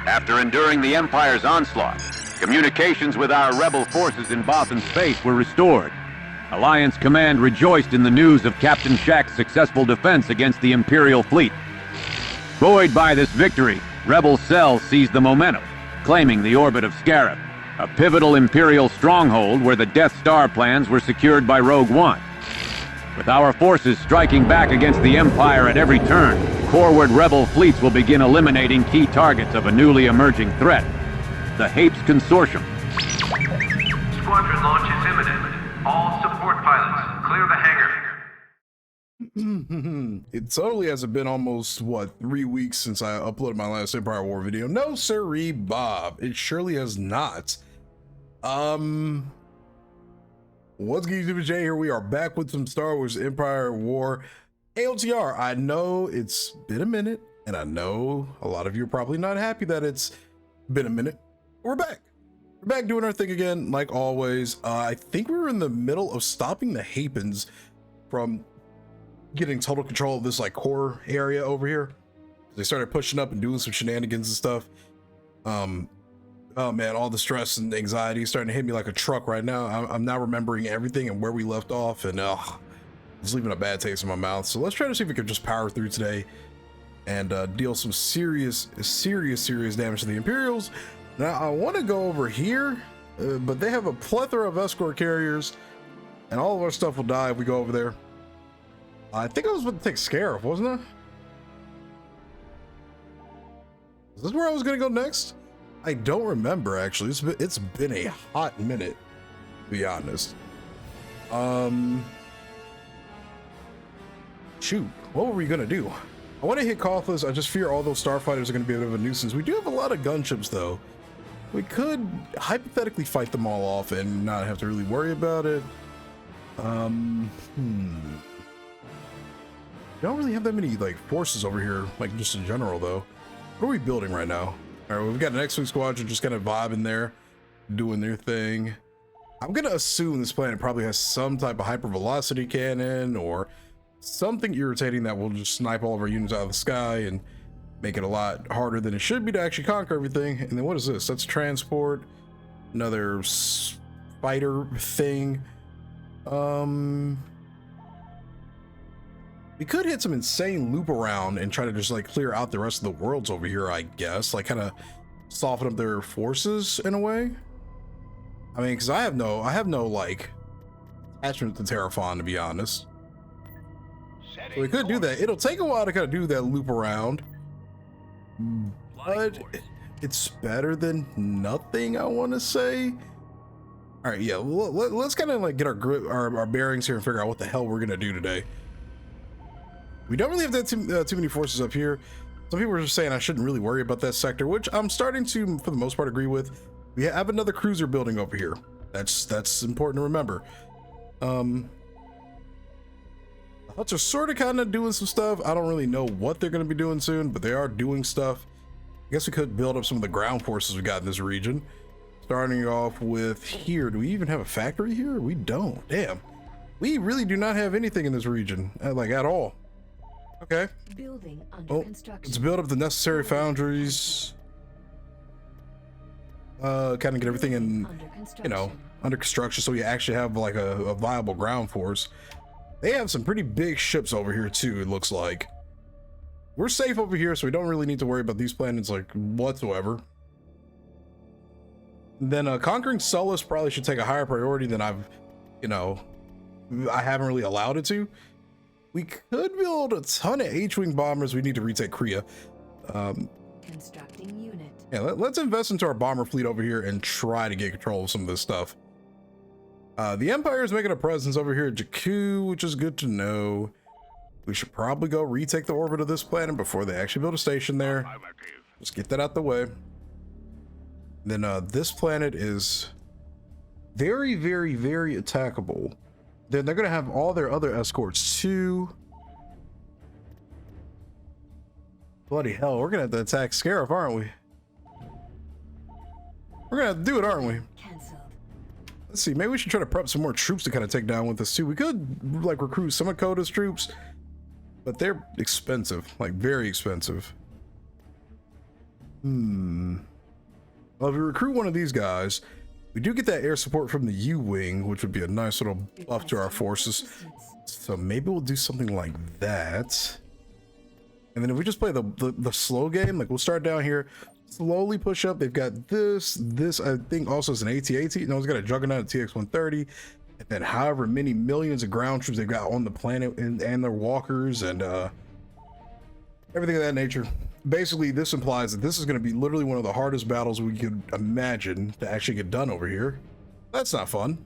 After enduring the Empire's onslaught, communications with our rebel forces in Bothan space were restored. Alliance Command rejoiced in the news of Captain Shack's successful defense against the Imperial fleet. Buoyed by this victory, Rebel Cell seized the momentum, claiming the orbit of Scarab, a pivotal Imperial stronghold where the Death Star plans were secured by Rogue One. With our forces striking back against the Empire at every turn, forward Rebel fleets will begin eliminating key targets of a newly emerging threat, the Hapes Consortium. Squadron launch is imminent. All support pilots, clear the hangar. It totally hasn't been almost, what, 3 weeks since I uploaded my last Empire War video. No, sirree, Bob. It surely has not. What's good, YouTube? Jay here. We are back with some Star Wars Empire War AOTR. I know it's been a minute, and I know a lot of you are probably not happy that it's been a minute. We're back. We're back doing our thing again, like always. I think we were in the middle of stopping the Hapens from getting total control of this like core area over here. They started pushing up and doing some shenanigans and stuff. Oh man, all the stress and anxiety is starting to hit me like a truck right now. I'm now remembering everything and where we left off, and it's leaving a bad taste in my mouth. So let's try to see if we can just power through today and deal some serious damage to the Imperials. Now I want to go over here, but they have a plethora of escort carriers, and all of our stuff will die if we go over there. I think I was about to take Scarif, wasn't I? Is this where I was going to go next? I don't remember, actually. It's been a hot minute, to be honest. Shoot, what were we gonna do? I want to hit Cauthus. I just fear all those starfighters are going to be a bit of a nuisance. We do have a lot of gunships, though. We could hypothetically fight them all off and not have to really worry about it. Don't really have that many like forces over here, like just in general, though. What are we building right now? All right, we've got an X-Wing squadron just kind of vibing there, doing their thing. I'm gonna assume this planet probably has some type of hypervelocity cannon or something irritating that will just snipe all of our units out of the sky and make it a lot harder than it should be to actually conquer everything. And then what is this? That's transport, another fighter thing. We could hit some insane loop around and try to just like clear out the rest of the worlds over here, I guess, like kind of soften up their forces in a way. I mean, because I have no like attachment to Terraform, to be honest. So we could do that. It'll take a while to kind of do that loop around, but it's better than nothing, I want to say. All right, yeah, let's kind of like get our grip, our bearings here and figure out what the hell we're gonna do today. We don't really have that too many forces up here. Some people are just saying I shouldn't really worry about that sector, which I'm starting to, for the most part, agree with. We have another cruiser building over here. That's important to remember. The Huts are sort of kind of doing some stuff. I don't really know what they're going to be doing soon, but they are doing stuff. I guess we could build up some of the ground forces we got in this region. Starting off with here. Do we even have a factory here? We don't. Damn. We really do not have anything in this region, like at all. Okay. Building under construction. Let's build up the necessary foundries. Kind of get everything in, you know, under construction, so we actually have like a viable ground force. They have some pretty big ships over here too, it looks like. We're safe over here, so we don't really need to worry about these planets like whatsoever. Then conquering Sullust probably should take a higher priority than I haven't really allowed it to. We could build a ton of H-Wing bombers. We need to retake Kriya. Constructing unit. Yeah, let's invest into our bomber fleet over here and try to get control of some of this stuff. The Empire is making a presence over here at Jakku, which is good to know. We should probably go retake the orbit of this planet before they actually build a station there. Just get that out the way. Then this planet is very, very, very attackable. Then they're going to have all their other escorts too. Bloody hell, we're going to have to attack Scarif, aren't we? We're going to have to do it, aren't we? Cancelled. Let's see, maybe we should try to prep some more troops to kind of take down with us too. We could like recruit some of Coda's troops, but they're expensive, like very expensive. Well, if we recruit one of these guys, we do get that air support from the U-Wing, which would be a nice little buff to our forces. So maybe we'll do something like that. And then if we just play the slow game, like we'll start down here, slowly push up. They've got this I think also is an AT-AT. No, it's got a Juggernaut TX-130. And then however many millions of ground troops they've got on the planet and their walkers and everything of that nature. Basically, this implies that this is going to be literally one of the hardest battles we could imagine to actually get done over here. That's not fun.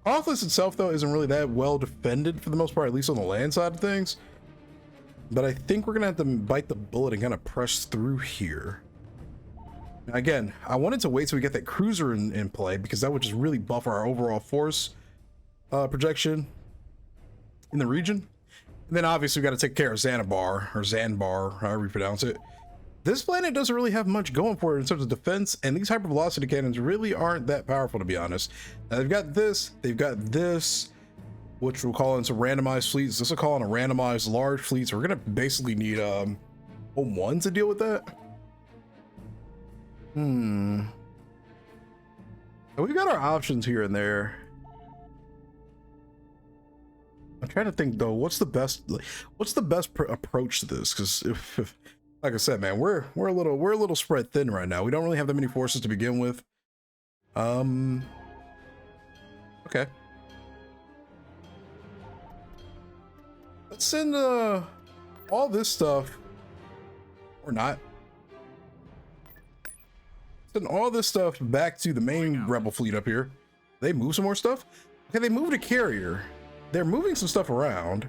Office itself, though, isn't really that well defended for the most part, at least on the land side of things. But I think we're going to have to bite the bullet and kind of press through here. Again, I wanted to wait till we get that cruiser in play because that would just really buff our overall force projection in the region. And then obviously we got to take care of Xanabar, or Zanbar, however you pronounce it. This planet doesn't really have much going for it in terms of defense, and these hypervelocity cannons really aren't that powerful, to be honest. Now they've got this, which we'll call in some randomized fleets. This will call in a randomized large fleet, so we're gonna basically need one to deal with that. So we've got our options here and there. I'm trying to think though, what's the best approach to this? Because if like I said, man, we're a little spread thin right now. We don't really have that many forces to begin with. Okay. Let's send all this stuff, or not. Send all this stuff back to the main rebel fleet up here. They move some more stuff. Okay, they moved a carrier. They're moving some stuff around.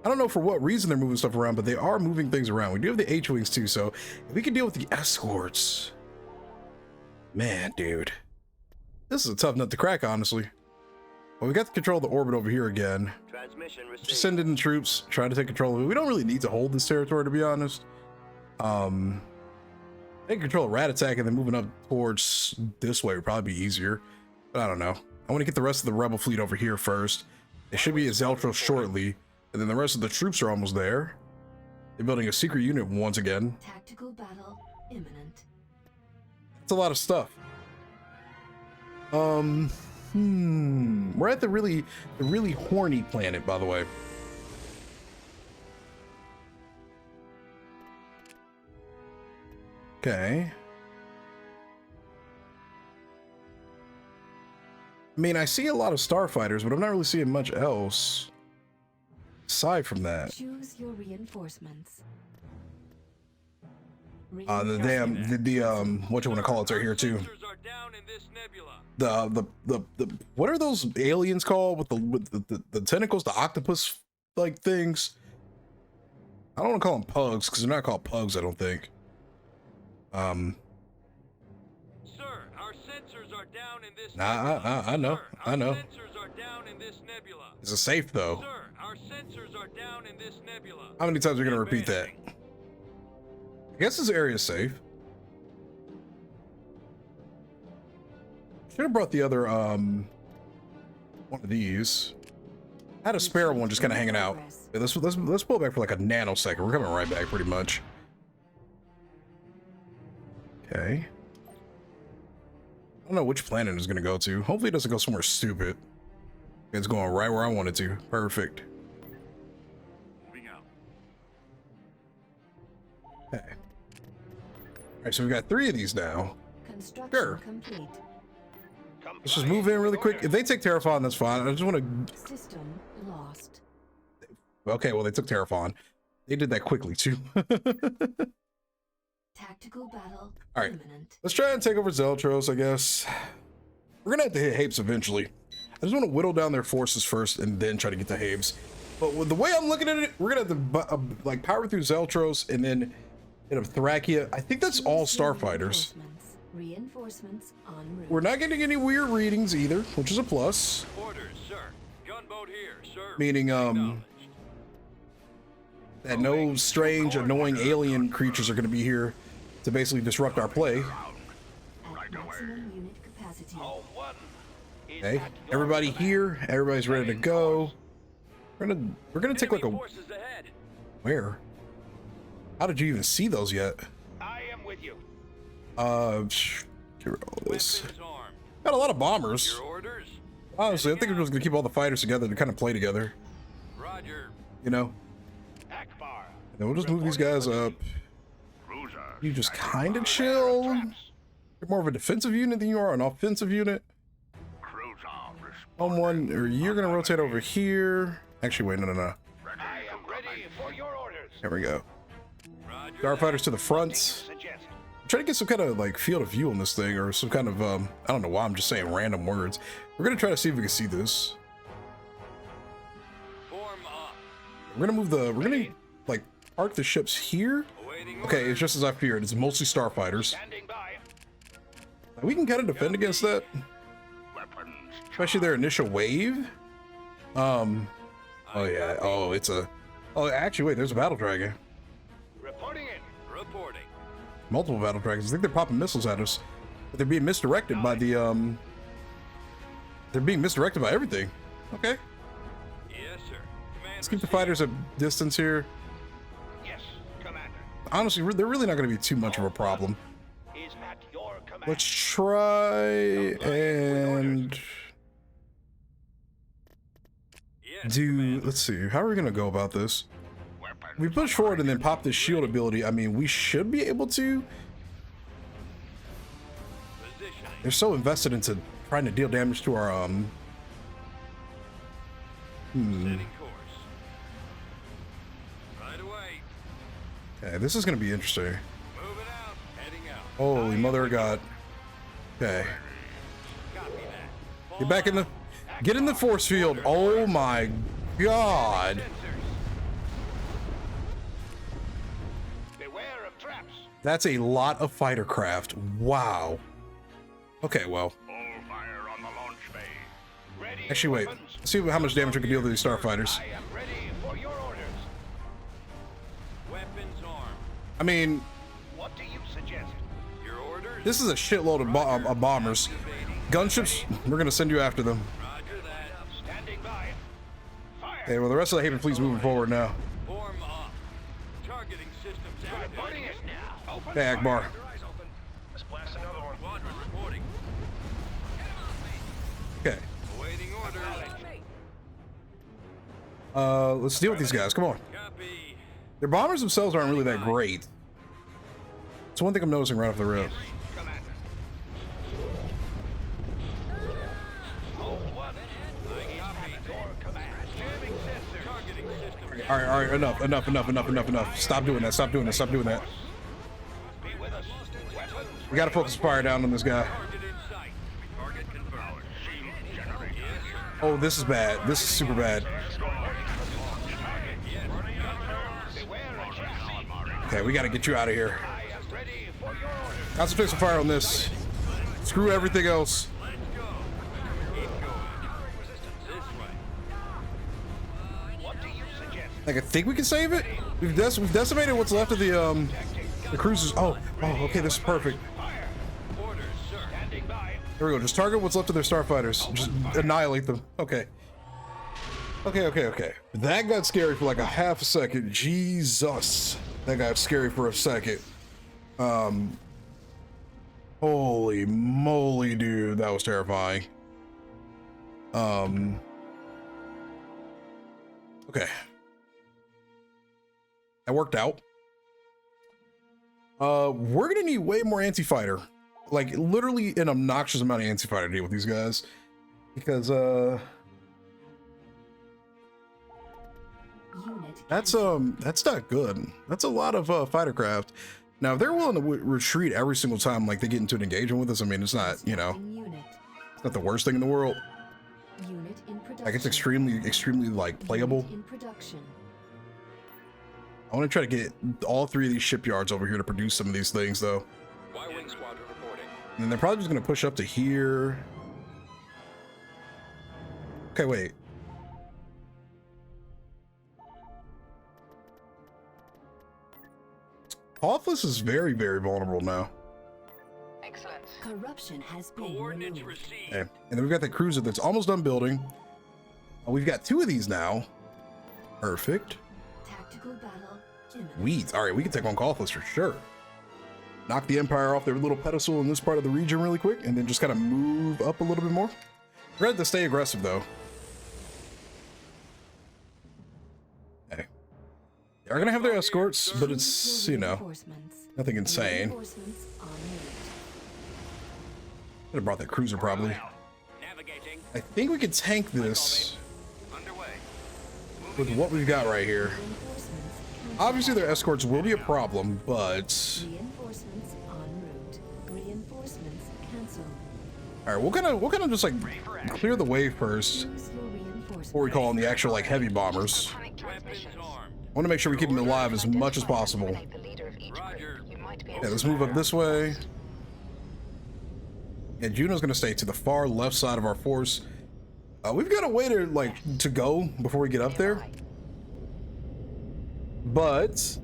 I don't know for what reason they're moving stuff around, but they are moving things around. We do have the H-Wings too, so if we can deal with the escorts. Man, dude. This is a tough nut to crack, honestly. Well, we got to control the orbit over here again. Just send in the troops, try to take control of it. We don't really need to hold this territory, to be honest. Taking control of rat attack and then moving up towards this way would probably be easier. But I don't know. I want to get the rest of the rebel fleet over here first. They should be at Zeltro shortly. And then the rest of the troops are almost there. They're building a secret unit once again. Tactical battle imminent. It's a lot of stuff. We're at the really horny planet, by the way. Okay. I mean, I see a lot of starfighters, but I'm not really seeing much else aside from that. Choose your reinforcements. The what you want to call it are here too. The what are those aliens called with the tentacles, the octopus like things? I don't want to call them pugs because they're not called pugs, I don't think. Sir, our sensors are down in this I know. Sensors are down in this nebula. Is it safe though? Sir, our sensors are down in this nebula. How many times are we gonna repeat that? I guess this area is safe. Should have brought the other one of these. I had a spare one just kind of hanging out. Yeah, let's pull it back for like a nanosecond. We're coming right back pretty much. Okay. I don't know which planet it's gonna go to. Hopefully it doesn't go somewhere stupid. It's going right where I want it to. Perfect. Moving out. Okay. Alright, so we've got 3 of these now. Construction Sure. complete. Let's just move in really quick. If they take Terraphon, that's fine. I just want to... System lost. Okay, well, they took Terraphon. They did that quickly, too. Tactical battle Alright, imminent. let's try and take over Zeltros, I guess. We're going to have to hit Hapes eventually. I just want to whittle down their forces first and then try to get to Hapes. But with the way I'm looking at it, we're going to have to like power through Zeltros and then hit up Thrakia. I think that's all starfighters. Reinforcements en route. We're not getting any weird readings either, which is a plus. Orders, sir. Gunboat here, sir. Meaning, Acknowledged. that no strange, annoying alien creatures are going to be here to basically disrupt our play. At maximum unit capacity. Okay, everybody here. Everybody's ready to go. We're gonna take like a Enemy forces ahead. where? How did you even see those yet? I am with you. Get rid of all this. Weapons armed. Got a lot of bombers. Your orders? Honestly, I think we're just gonna keep all the fighters together to kind of play together. Roger. You know? Akbar. And then we'll just move these guys up. You just kind of chill. You're more of a defensive unit than you are an offensive unit. On one, or you're gonna rotate over here. Actually, wait, no. I am ready for your orders. There we go. Roger. Starfighters to the What fronts. do you suggest? Try to get some kind of like field of view on this thing, or some kind of I don't know why I'm just saying random words. We're gonna try to see if we can see this. Form up. We're gonna like park the ships here. Awaiting Okay, orders. it's just as I feared. It's mostly starfighters. Standing by. We can kind of defend against that, especially their initial wave. Oh yeah. Oh, it's a. Oh, actually, wait. There's a battle dragon. Reporting in. Reporting. Multiple battle dragons. I think they're popping missiles at us, but they're being misdirected by the They're being misdirected by everything. Okay. Yes, sir. Command Let's keep the received. fighters at distance here. Yes, Commander. Honestly, they're really not going to be too much of a problem. Is at your command. Let's try and Yes, do. Commander. Let's see. How are we going to go about this? If we push forward and then pop this shield ability, I mean, we should be able to. Positioning. They're so invested into trying to deal damage to our Setting course. Right away. Okay, this is going to be interesting. Moving out. Heading out. Holy mother of God. Okay. Copy that. Get back in the. Get in the force field. Oh my God. Beware of traps. That's a lot of fighter craft. Wow. Okay, well. All fire on the launch bay. Ready. Actually, wait. weapons. Let's see how much damage we can deal to these starfighters. I am ready for your orders. Weapons armed. I mean, What do you suggest? Your orders? this is a shitload of bombers. Gunships, we're going to send you after them. Roger that. Standing by. Fire. Okay, well, the rest of the Haven fleet's moving forward now. Form up. Targeting systems Reporting active. it now. Open Okay, Akbar. fire. Eyes open. Let's blast another one. Squadron reporting. Okay. Awaiting orders. Let's deal with these guys. Come on. Copy. Their bombers themselves aren't really that great. It's one thing I'm noticing right off the rip. Commander. Hold one. I copy. Your command. Jamming sensor. Targeting systems All right, enough. Stop doing that. Stop doing that. Be with us. Weapons. We gotta focus fire down on this guy. target in sight. Target confirmed. Yes, sir. Oh, this is bad. This is super bad. Beware of traps. Okay, we gotta get you out of here. I am ready for your orders. Concentrate some fire on this. Screw everything else. Let's go. Keep going. This way. What do you suggest? Like, I think we can save it. We've decimated what's left of the cruisers. Oh, okay, this is perfect. Fire. Orders, sir. Standing by. There we go. Just target what's left of their starfighters. Just annihilate them. Okay. Okay. That got scary for like a half a second. Jesus. That got scary for a second. Holy moly, dude. That was terrifying. Okay. That worked out. We're gonna need way more anti-fighter. Like, literally an obnoxious amount of anti-fighter to deal with these guys. Because, Unit that's not good. That's a lot of fighter craft. Now, if they're willing to retreat every single time, like, they get into an engagement with us, I mean, it's not, you know, cancelled. Unit. it's not the worst thing in the world. Unit in production. Like, it's extremely, like, playable. Unit in production. I want to try to get all three of these shipyards over here to produce some of these things, though. Y-Wing squadron reporting. And then they're probably just going to push up to here. Okay, wait. Pathless is very vulnerable now. Excellent. Corruption has been Coordinates removed. received. Okay. And then we've got the cruiser that's almost done building. We've got two of these now. Perfect. Tactical battle Weeds. All right, we can take on Cauthless for sure. Knock the Empire off their little pedestal in this part of the region really quick, and then just kind of move up a little bit more. We're ready to stay aggressive, though. Okay. They are going to have their escorts, but it's, you know, nothing insane. Could have brought that cruiser, probably. Navigating. I think we could tank this Underway. with what we've got right here. Obviously, their escorts will be a problem, but... Reinforcements en route. Reinforcements cancelled. All right, we'll kind of just, like, clear the way first Use your reinforcements. before we call in the actual, like, heavy bombers. Panic transmissions. armed. I want to make sure we keep them alive as much as possible. Eliminate the leader of each Roger. group. You might be able Yeah, let's to move up fire this way. Yeah, Juno's gonna stay to the far left side of our force. We've got a way to to go before we get up there, but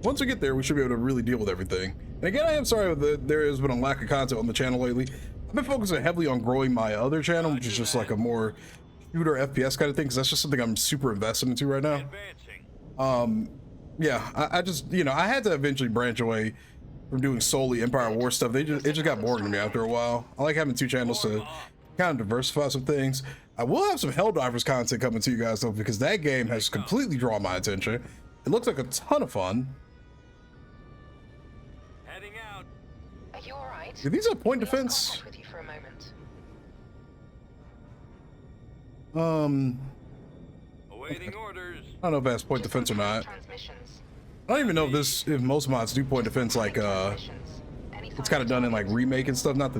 once we get there, we should be able to really deal with everything. And again, I am sorry that there has been a lack of content on the channel lately. I've been focusing heavily on growing my other channel, which is just like a more shooter FPS kind of thing, because that's just something I'm super invested into right now. Advancing. Yeah, I just, you know, I had to eventually branch away from doing solely Empire War stuff. It just got boring to me after a while. I like having two channels to kind of diversify some things. I will have some Helldivers content coming to you guys though, because that game has completely drawn my attention. It looks like a ton of fun. Heading out. Are you alright? Do these have point We lost defense? contact with you for a moment. Awaiting orders. I don't know if it has point Just defense or not. transmissions. I don't even know if most mods do point defense, like Transmissions. Any it's sign kind of of done in like target? remake and stuff. Not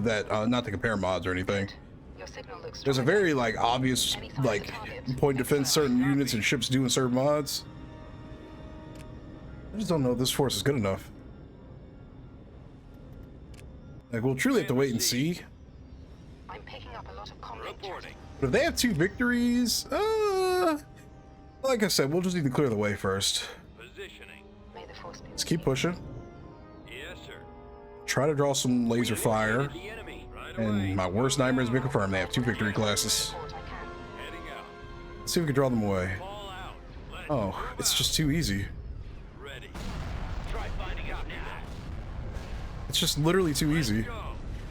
not to compare mods or anything. Your signal looks There's a strong. very like obvious like point defense certain units and ships do in certain mods. I just don't know if this force is good enough. Like we'll truly have to wait and see. I'm picking up a lot of comlink Reporting. But if they have 2 victories, like I said, we'll just need to clear the way first. Positioning. May the force be Let's with keep you. pushing. Yes, sir. Try to draw some laser fire. The enemy. Right And away. my worst nightmare has been confirmed. They have 2 victory classes. Support I can. Heading out. Let's see if we can draw them away. Fall out. Let Oh, it's just too easy. ready. Try finding out now. It's just literally too easy. Go.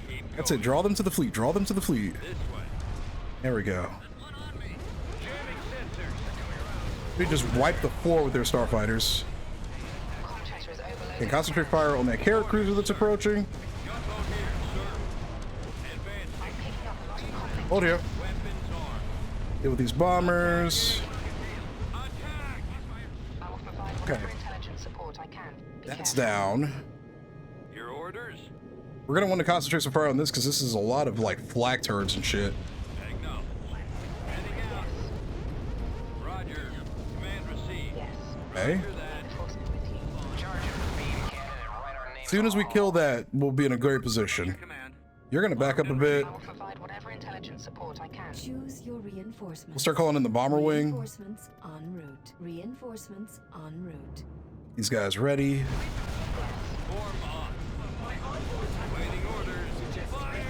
Keep That's it. going. Draw them to the fleet. Draw them to the fleet. This way. There we go. Jamming sensors. They just wipe the floor with their starfighters. Comm chatter is overloaded. And concentrate fire on that carrot cruiser that's approaching. Gunboat here, sir. Advancing. I'm picking up a lot of comlink. Hold here. Weapons armed. Deal with these bombers. Attack. I will provide Okay. whatever intelligence support I can. Be That's careful. down. Your orders. We're gonna want to concentrate some fire on this because this is a lot of like flak turrets and shit. Acknowledged. Heading out. Roger. Command received. Yes. Okay. Roger that. The force be with you. Charge of beam cannon and write our names. As soon as we kill that, we'll be in a great position. Command. You're gonna back up a bit. I will provide whatever intelligence support I can. Choose your reinforcements. We'll start calling in the bomber wing. Reinforcements en route. Reinforcements en route. These guys ready. Form up. Waiting orders. Fire.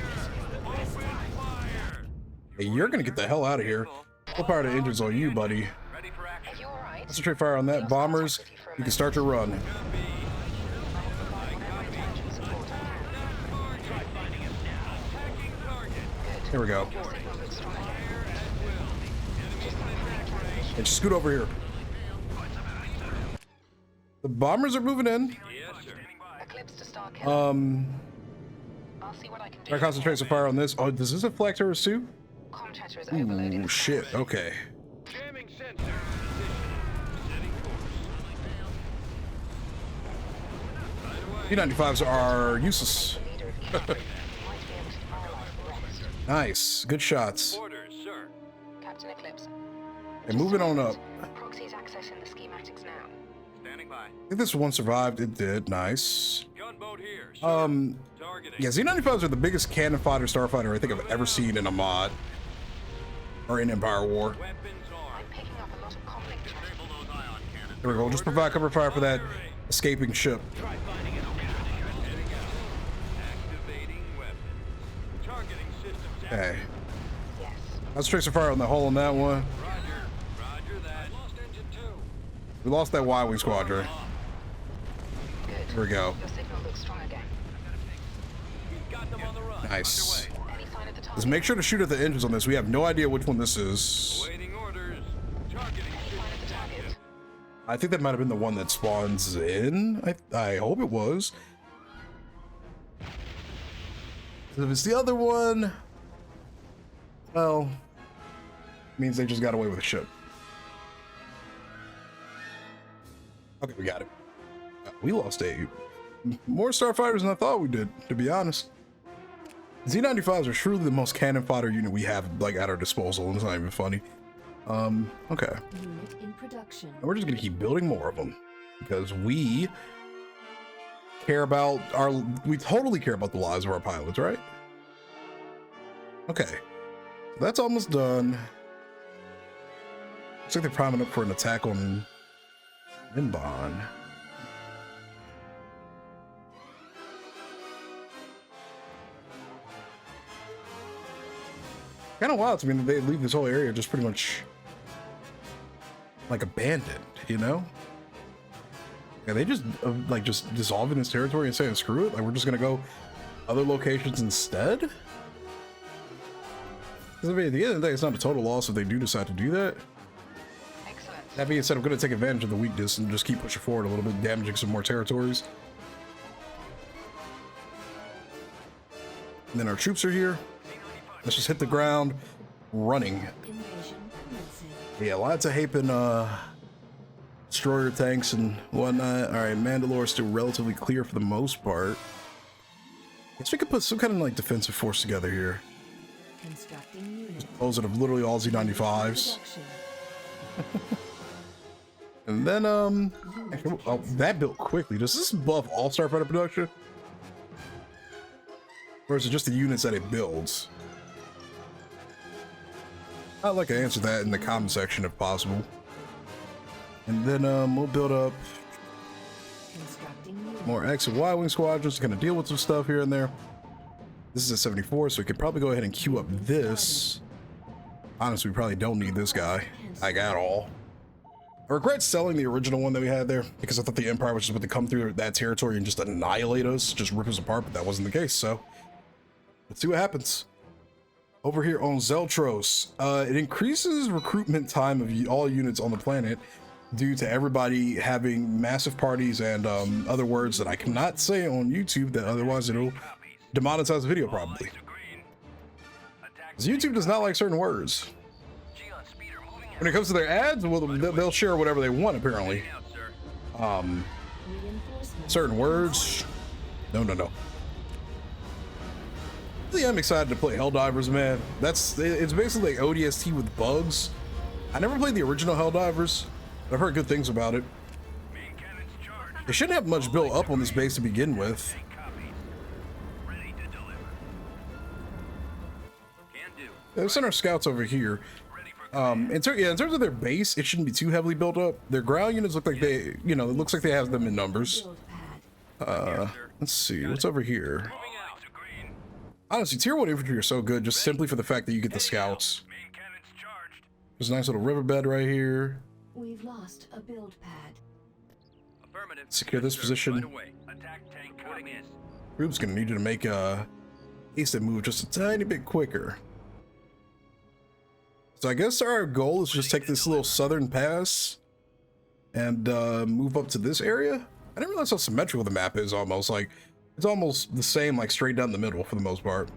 Open fire. Hey, you're gonna get the hell out of here. Full power to engines on you, buddy. Ready for Are action. you alright? Concentrate fire on that. Bombers, you can start your run. I will provide whatever intelligence support I can. Try finding us now. Attacking target. Here we go. Your signal looks strong. Fire at will. Just confirming transmission. And just scoot over here. The bombers are moving in. Yes, sir. Eclipse to start killing. I'll see what I can do. Try to concentrate some fire on this. Oh, does this affect turrets too? Comm chatter is overloaded. Ooh, shit. Okay. Jamming sensors. Setting course. P95s are useless. The leader of each group. You might be able to paralyze the rest. Nice. Good shots. Orders, sir. Captain Eclipse. And moving on up. Proxy's accessing the schematics now. Standing by. I think this one survived. It did. Nice. Gunboat here, sir. Targeting. Yeah, Z95s are the biggest cannon fodder starfighter I think I've ever seen in a mod. Or in Empire War. Weapons I'm armed. picking up a lot of comlink chatter. Disable those ion cannons. There we go. Just provide cover fire for that escaping ship. Try finding us now. Heading out. Activating weapons. Targeting systems. Okay. Yes. Let's trace some fire on the hull on that one. Roger. Roger that. Lost engine 2. We lost that Y-Wing squadron. Here we go. Your signal looks strong again. Got them on the run. Nice. Any sign of the target? Let's make sure to shoot at the engines on this. We have no idea which one this is. Waiting orders. Targeting Any sign of the target? I think that might have been the one that spawns in. I hope it was. If it's the other one, well, it means they just got away with the ship. Okay, we got it. We lost more starfighters than I thought we did, to be honest. Z95s are truly the most cannon fodder unit we have like at our disposal, and it's not even funny. Okay. Unit in production. And we're just gonna keep building more of them because we totally care about the lives of our pilots, right? Okay, so that's almost done. Looks like they're priming up for an attack on Limbon. Kind of wild to me that they leave this whole area just pretty much like abandoned, you know? Yeah, they just like just dissolving this territory and saying screw it, like we're just gonna go other locations instead. Because I mean, at the end of the day, it's not a total loss if they do decide to do that. Excellent. That being said, I'm gonna take advantage of the weakness and just keep pushing forward a little bit, damaging some more territories. And then our troops are here. Let's just hit the ground running. Invasion commencing. Yeah, lots of Hapen destroyer tanks and whatnot. All right, Mandalore is still relatively clear for the most part. Guess we could put some kind of like defensive force together here. Constructing unit. Those that have literally all Z95s. Production. And then actually, oh, that built quickly. Does this buff all starfighter production? Or is it just the units that it builds? I'd like to answer that in the comment section if possible. And then we'll build up Constructing unit. more X and Y wing squadrons to kind of deal with some stuff here and there. This is a 74, so we could probably go ahead and queue up this. Honestly, we probably don't need this guy, like at all. I regret selling the original one that we had there because I thought the Empire was just about to come through that territory and just annihilate us, just rip us apart, but that wasn't the case, so let's see what happens. Over here on Zeltros, it increases recruitment time of all units on the planet due to everybody having massive parties and other words that I cannot say on YouTube that otherwise it'll demonetize the video probably. Because YouTube does not like certain words. When it comes to their ads, well, they'll share whatever they want apparently. Reinforcements. Certain words, no. Really, I'm excited to play Helldivers, man. It's basically like ODST with bugs. I never played the original Helldivers, but I've heard good things about it. They shouldn't have much built up on this base to begin with. They'll send our scouts over here. In terms of their base, it shouldn't be too heavily built up. Their ground units look like they, it looks like they have them in numbers. Build pad. Let's see, what's over here? Honestly, tier 1 infantry are so good just simply for the fact that you get the scouts. There's a nice little riverbed right here. We've lost a build pad. Secure this position. Group's gonna need you to make a hasted move just a tiny bit quicker. So I guess our goal is just take this little southern pass and move up to this area. I didn't realize how symmetrical the map is almost. Like, it's almost the same, like straight down the middle for the most part.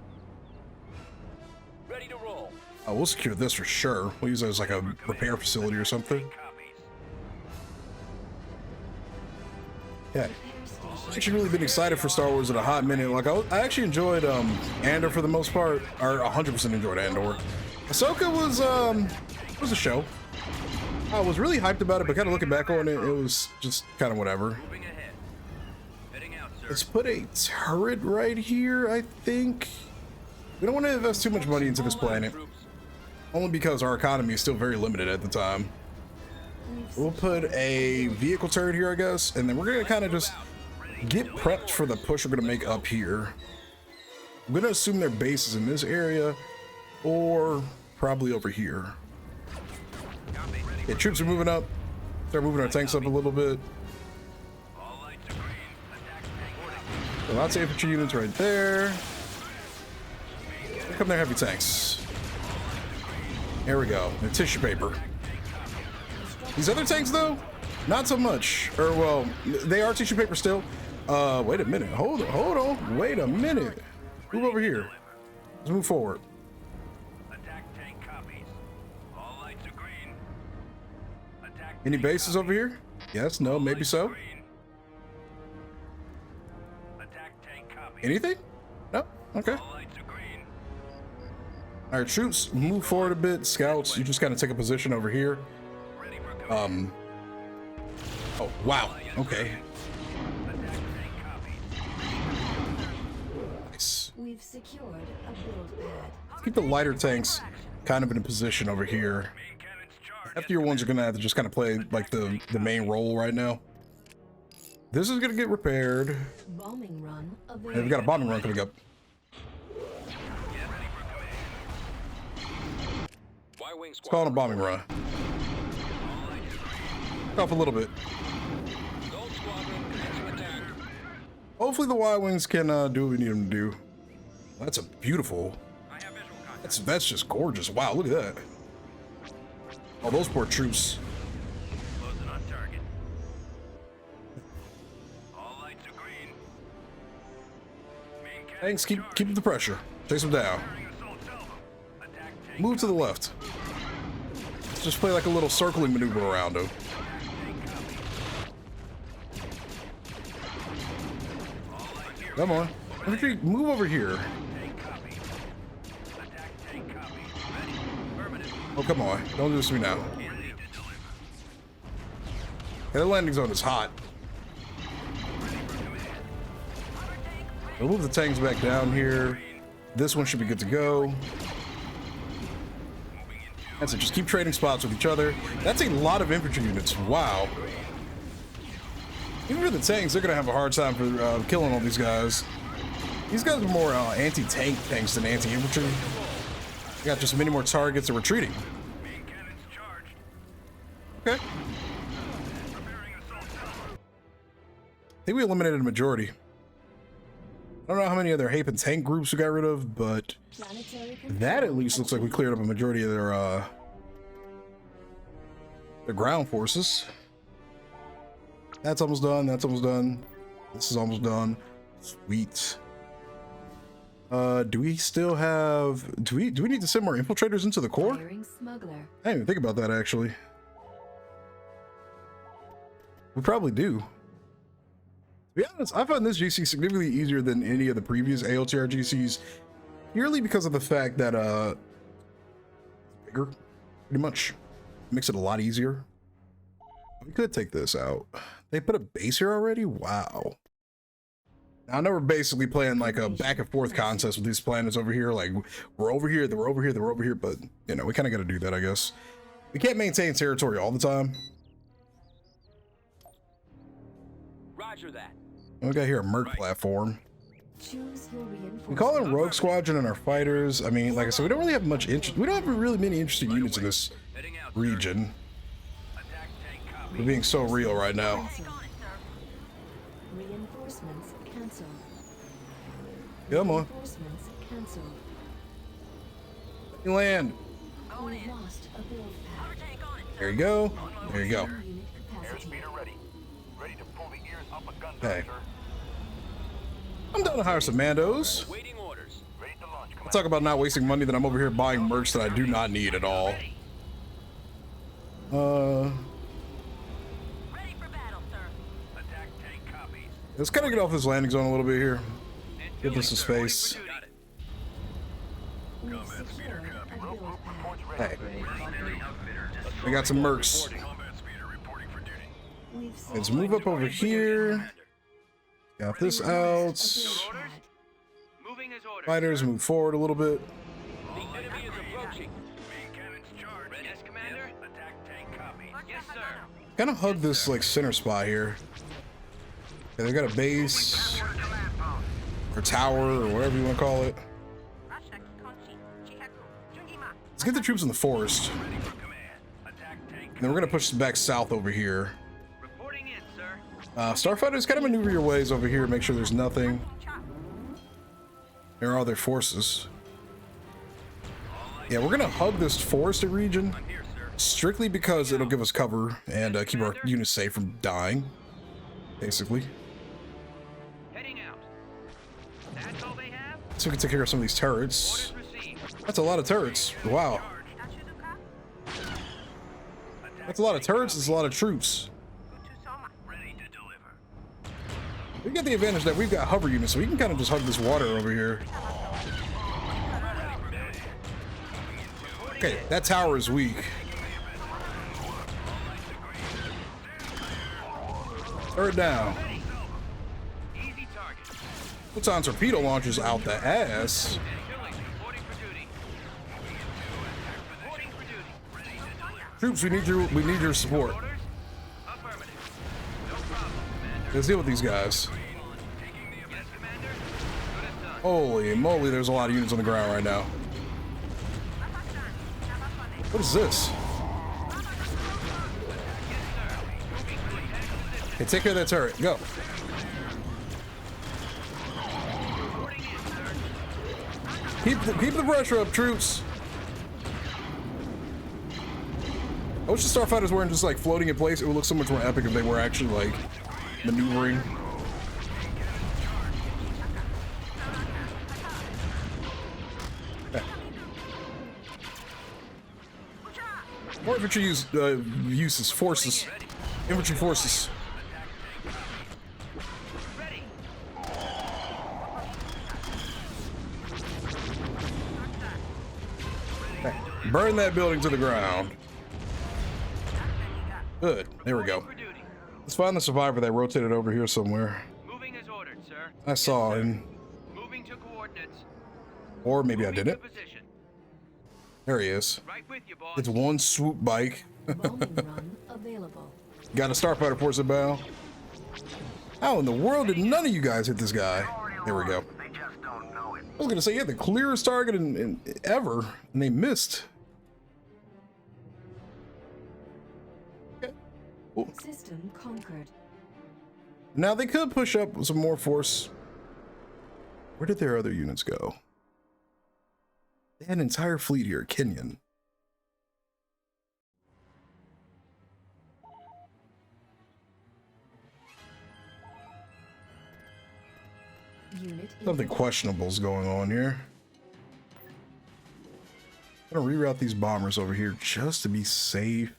Ready to roll. We'll secure this for sure. We'll use it as like a repair facility or something. Yeah. I've actually really been excited for Star Wars in a hot minute. Like, I actually enjoyed Andor for the most part, or 100% enjoyed Andor. Ahsoka was a show. I was really hyped about it, but kind of looking back on it, it was just kind of whatever. Let's put a turret right here, I think. We don't want to invest too much money into this planet, only because our economy is still very limited at the time. We'll put a vehicle turret here, I guess, and then we're gonna kind of just get prepped for the push we're gonna make up here. I'm gonna assume their base is in this area, or probably over here. Yeah, troops are moving up. Start moving our tanks up a little bit. Lots of infantry units right there. Here come their heavy tanks. There we go. And tissue paper. These other tanks, though, not so much. Or, well, they are tissue paper still. Wait a minute. Hold on. Wait a minute. Move over here. Let's move forward. Attack tank copies. All lights are green. Attack Any tank bases over copies. here? Yes, no, maybe Lights so. green. Attack tank copies. Anything? No? Okay. All lights are green. All right, troops, move forward a bit. Scouts, you just kind of take a position over here. Ready for command. Oh, wow. Okay. Attack tank copies. Nice. We've secured a build pad. Keep the lighter tanks kind of in a position over here. Main cannons charge. Heftier ones are gonna have to just kind of play like the main role right now. This is gonna get repaired. Bombing run And available. we've got a bombing run coming up. Y-wing Let's call it a bombing run. Off a little bit. Gold squadron commencing attack. Hopefully the Y-wings can do what we need them to do. That's a beautiful. I have visual contact. That's just gorgeous. Wow, look at that. Oh, those poor troops. Closing on target. All lights are green. Main cannons Thanks. Keep charge. up the pressure. Chase them down. Firing assault salvo. Attack tank. Move to the left. Let's just play like a little circling maneuver around them. Come on. Infantry, move over here. Tank copy. Attack tank copy. Ready. Affirmative. Oh, come on. Don't do this to me now. Ready to deliver. Okay, the landing zone is hot. We'll move the tanks back down here. This one should be good to go. That's it. Just keep trading spots with each other. That's a lot of infantry units. Wow. Even for the tanks, they're going to have a hard time for killing all these guys. These guys are more anti-tank tanks than anti-infantry. They got just many more targets and retreating. Main cannons charged. Okay. Preparing assault salvo. I think we eliminated a majority. I don't know how many other Hapen tank groups we got rid of, but Planetary that at least looks like we cleared up a majority of their ground forces. That's almost done. That's almost done. This is almost done. Sweet. Do we still have? Do we need to send more infiltrators into the core? firing smuggler. I didn't even think about that actually. We probably do. To be honest, I found this GC significantly easier than any of the previous ALTR GCs, purely because of the fact that it's bigger, pretty much. Makes it a lot easier. We could take this out. They put a base here already? Wow. Now, I know we're basically playing like a back and forth contest with these planets over here. Like, we're over here, then we're over here, then we're over here. But, you know, we kind of got to do that, I guess. We can't maintain territory all the time. Roger that. We got here a Merc platform. Choose your reinforcements. We call in Rogue Squadron and our fighters. I mean, like I said, we don't really have much interest. We don't have really many interesting units in this Heading out, sir. region. Attack tank copy. We're being so real right now. Cancel. Reinforcements cancel. Come on. Reinforcements cancel. Land. We lost a build pad. There you go. There you go. Unit capacity. Airspeeder ready. Ready to pull the ears up a gun Okay. sir. I'm down to hire some Mandos. Waiting orders. Ready to launch. I'll talk about not wasting money, that I'm over here buying merch that I do not need at all. Attack tank copies. Let's kind of get off this landing zone a little bit here. Give this some space. Got it. We've secured a build pad. Hey, we got some mercs. Combat speeder reporting for duty. We've Let's secured move up over here. Got this out. a build pad. Moving as ordered. Fighters move forward a little bit. The enemy is approaching. Main cannons charged. Yes, Commander. Attack tank copy. Yes, sir. Kind of hug this like center spot here. Okay, they got a base or tower or whatever you want to call it. Let's get the troops in the forest, Ready for command. Attack tank. and then we're gonna push them back south over here. Reporting in, sir. Starfighters, kind of maneuver your ways over here, make sure there's nothing. There are their forces. Yeah, we're gonna hug this forested region strictly because it'll give us cover and keep our units safe from dying, basically. Heading out. That's all they have? So we can take care of some of these turrets. Orders received. That's a lot of turrets. Wow. That's a lot of turrets. It's a lot of troops. Ready to deliver. We get the advantage that we've got hover units, so we can kind of just hug this water over here. Okay, that tower is weak. Turret down. Easy target. Puts on torpedo launchers out the ass. Reporting for duty. Reporting for duty. Ready to deliver. Troops, we need your support. Orders? Affirmative. No problem, Commander. Let's deal with these guys. Yes, Commander. Good as done. Holy moly, there's a lot of units on the ground right now. What is this? Okay, take care of that turret. Go. Keep the pressure up, troops. I wish the starfighters weren't just like floating in place. It would look so much more epic if they were actually like maneuvering. More infantry uses forces. Infantry forces. Ready. Okay. Burn that building to the ground. Good. There we go. For duty. Let's find the survivor that rotated over here somewhere. Moving as ordered, sir. I saw him. Moving to coordinates. Or maybe I Moving didn't. to position. There he is. Right with you, boss. It's one swoop bike. Bombing run available. Got a starfighter force at bow. How in the world did none of you guys hit this guy? There we go. They just don't know it. I was gonna say, yeah, the clearest target in ever, and they missed. Okay. Cool. System conquered. Now they could push up some more force. Where did their other units go? They had an entire fleet here, Kenyan. Unit Something questionable is going on here. I'm gonna reroute these bombers over here just to be safe.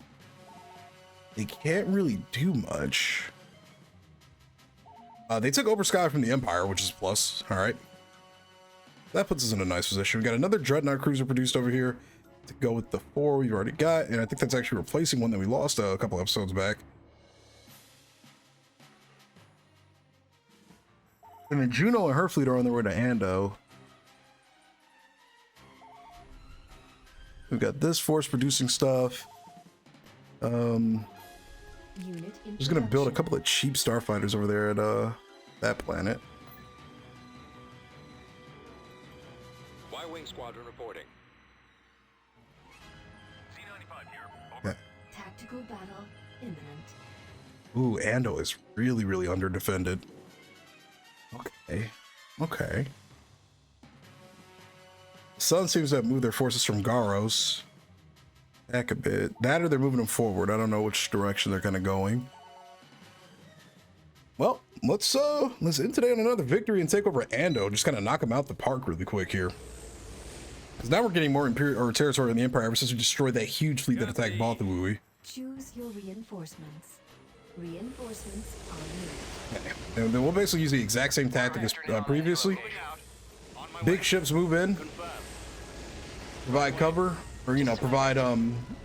They can't really do much. They took over Sky from the Empire, which is a plus. All right. That puts us in a nice position. We got another Dreadnought cruiser produced over here to go with the 4 we've already got. And I think that's actually replacing one that we lost a couple episodes back. And then Juno and her fleet are on their way to Ando. We've got this force producing stuff. Unit in Just gonna build a production. couple of cheap starfighters over there at that planet. Y-Wing Squadron reporting. C-95 here. Okay. Tactical battle imminent. Ooh, Ando is really, really under defended. Okay. Okay. Sun seems to have moved their forces from Garos back a bit. That or they're moving them forward. I don't know which direction they're kind of going. Well, let's end today on another victory and take over Ando. Just kind of knock them out the park really quick here. Because now we're getting more Imperial or territory in the Empire ever since we destroyed that huge fleet that attacked Balthamui. Choose your reinforcements. Reinforcements en route. Okay. And then we'll basically use the exact same tactic as previously. Big ships move in, provide cover, or provide a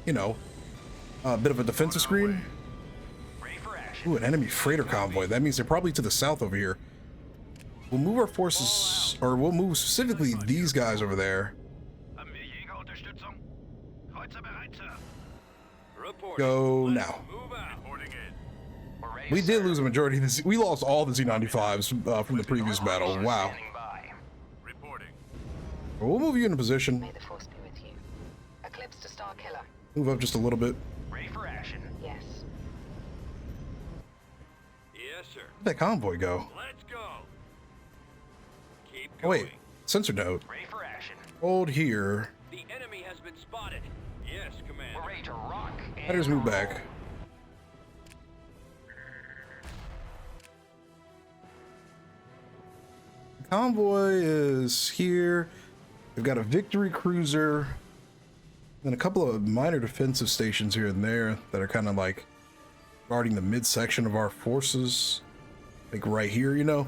bit of a defensive screen. Ooh, an enemy freighter convoy. That means they're probably to the south over here. We'll move our forces, or we'll move specifically these guys over there. Haben wir Jägerunterstützung? Kreuzer bereit, Sir. Reporting. Go now. Move out. Reporting in. We did lose a majority of this. We lost all the Z95s from the previous battle. Wow. Reporting. We'll move you into position. May the force be with you. Eclipse to Star Killer. Move up just a little bit. Ready for action. Yes. Yes, Where'd that convoy go? Let's go. Keep Oh, going. wait. Sensor node. Ready for action. Hold here. The enemy has been spotted. Yes, Commander. We're ready to rock. Fighters move back. The convoy is here. We've got a victory cruiser and a couple of minor defensive stations here and there that are kind of like guarding the midsection of our forces. Like right here, you know,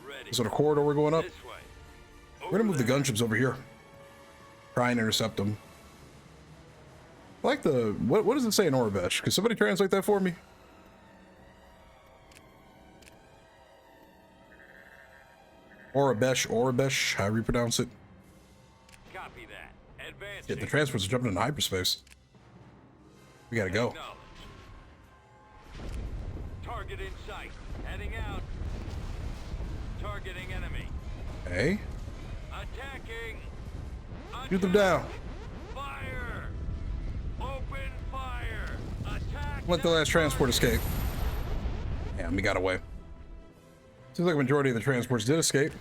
Ready. this sort of corridor we're going up. This way. We're gonna move the gunships over here. Try and intercept them. I like the what does it say in Orabesh? Could somebody translate that for me? Orabesh, however you pronounce it. Copy that. Advancing. Yeah, the transports are jumping into hyperspace. We gotta go. Acknowledged. Target in sight. Heading out. Targeting enemy. Hey, Attacking. shoot them down. Fire. Open fire. Attack. Let the last transport escape. Yeah, we got away. Seems like a majority of the transports did escape.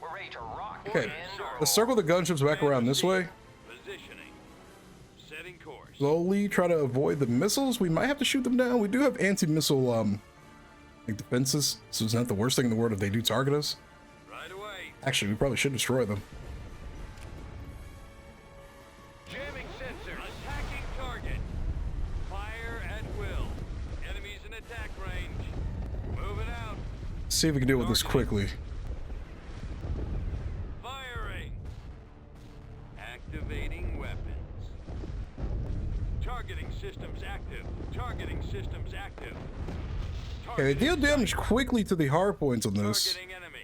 We're ready to rock. Okay, let's circle the gunships back around this way. Positioning. Setting course. Slowly try to avoid the missiles. We might have to shoot them down. We do have anti-missile like defenses, so it's not the worst thing in the world if they do target us. Right away. Actually, we probably should destroy them. Jamming sensor. Attacking target. Fire at will. Enemies in attack range. Moving out. See if we can deal with this quickly. Firing. Activating weapons. Targeting systems active. Targeting systems active. Okay, they deal damage quickly to the hard points on this. Targeting enemy.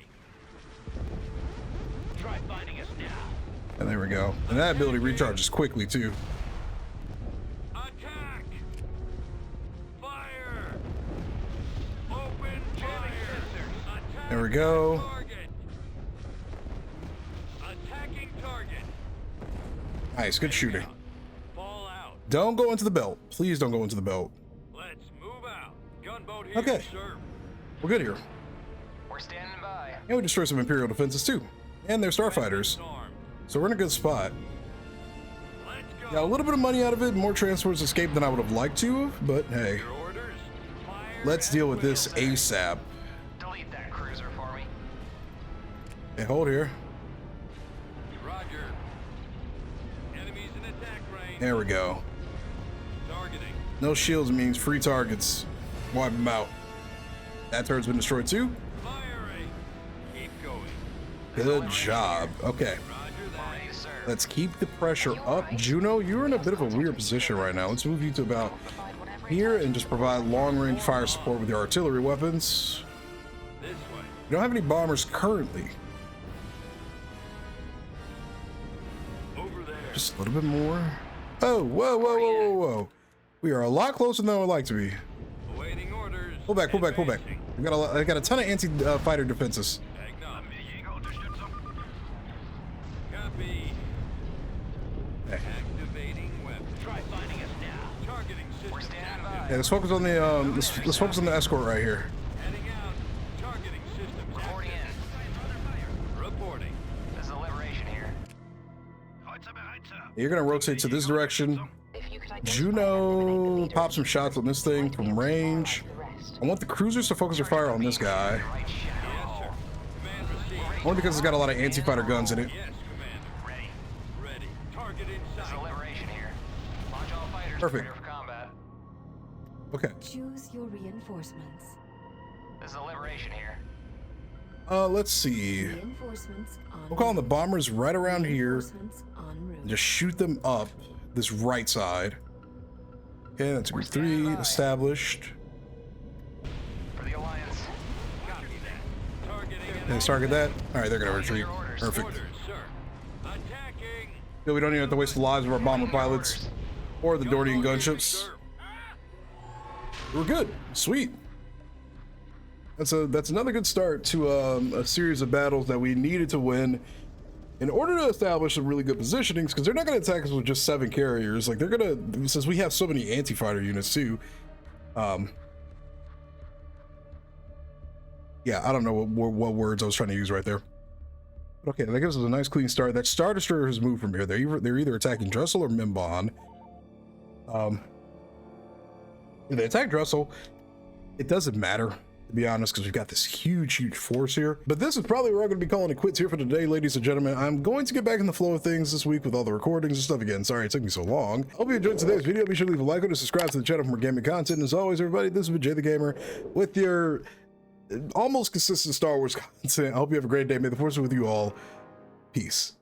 Try finding us now. And there we go. And that ability recharges quickly too. Attack. Fire. Open fire. Attack. There we go. Target. Attacking target. Nice, good shooting. Fall out. Don't go into the belt. Please don't go into the belt. Let's move out. Gunboat here, Okay. sir. We're good here. We're standing by. And we destroy some Imperial defenses too. And they're starfighters. Armed. So we're in a good spot. Let's go. Got a little bit of money out of it. More transports escaped than I would have liked to, but hey. Your orders. Fire Let's at deal with will. this ASAP. Delete that cruiser for me. Hey, hold here. Roger. Enemies in attack range. There we go. Targeting. No shields means free targets. Wipe them out. That turret's been destroyed too. Firing. Keep going. Good job. Okay. Roger that. Ready to serve. Let's keep the pressure up. Juno, you're in a bit of a weird position right now. Let's move you to about here and just provide long-range fire support with your artillery weapons. This way. You don't have any bombers currently. Over there. Just a little bit more. Oh, whoa, whoa, whoa, whoa, whoa. We are a lot closer than I would like to be. Awaiting orders. Pull back, pull back, pull back. Advancing. I got a ton of anti-fighter defenses. Acknowledged. Jägerunterstützung. Copy. Hey. Activating weapon. Try finding us now. Targeting system We're standing active. by. Yeah, let's focus on the let's focus on the escort right here. Heading out. Targeting systems Reporting active. in. Reporting. This is a liberation here. Kreuzer bereit, sir. You're gonna rotate to this direction. If you could identify Juno, pop some shots on this thing from range. I want the cruisers to focus their fire on this guy. Right Yes, shadow. sir. Command received. Only because it's got a lot of anti-fighter guns in it. Yes, Commander. Ready. Ready. Target in This is a sight. liberation here. Launch all fighters. Perfect. Prepare for combat. Okay. Choose your reinforcements. This is a liberation here. Let's see. Reinforcements on We're calling the route. bombers right around here. Reinforcements en route. Just shoot them up this right side. Okay, that's group 3 established. For the Alliance. Copy that. Targeting Okay, enemy. let's target that. All right, they're gonna retreat. Perfect. Orders, sir. Attacking. Good, we don't even have to waste the lives of our bomber pilots or the Dornian Gunboat here, gunships. sir. We're good. Sweet. That's another good start to a series of battles that we needed to win in order to establish some really good positionings, because they're not going to attack us with just 7 carriers. Like, they're going to, since we have so many anti-fighter units too, Yeah, I don't know what words I was trying to use right there. But okay, that gives us a nice clean start. That Star Destroyer has moved from here. They're either attacking Dressel or Mimbon. If they attack Dressel, it doesn't matter, to be honest, because we've got this huge force here. But this is probably where I'm going to be calling it quits here for today, ladies and gentlemen. I'm going to get back in the flow of things this week with all the recordings and stuff again. Sorry it took me so long. Hope you enjoyed today's video. Be sure to leave a like and subscribe to the channel for more gaming content. And as always, everybody, this has been Jay the Gamer with your almost consistent Star Wars content. I hope you have a great day. May the force be with you all. Peace.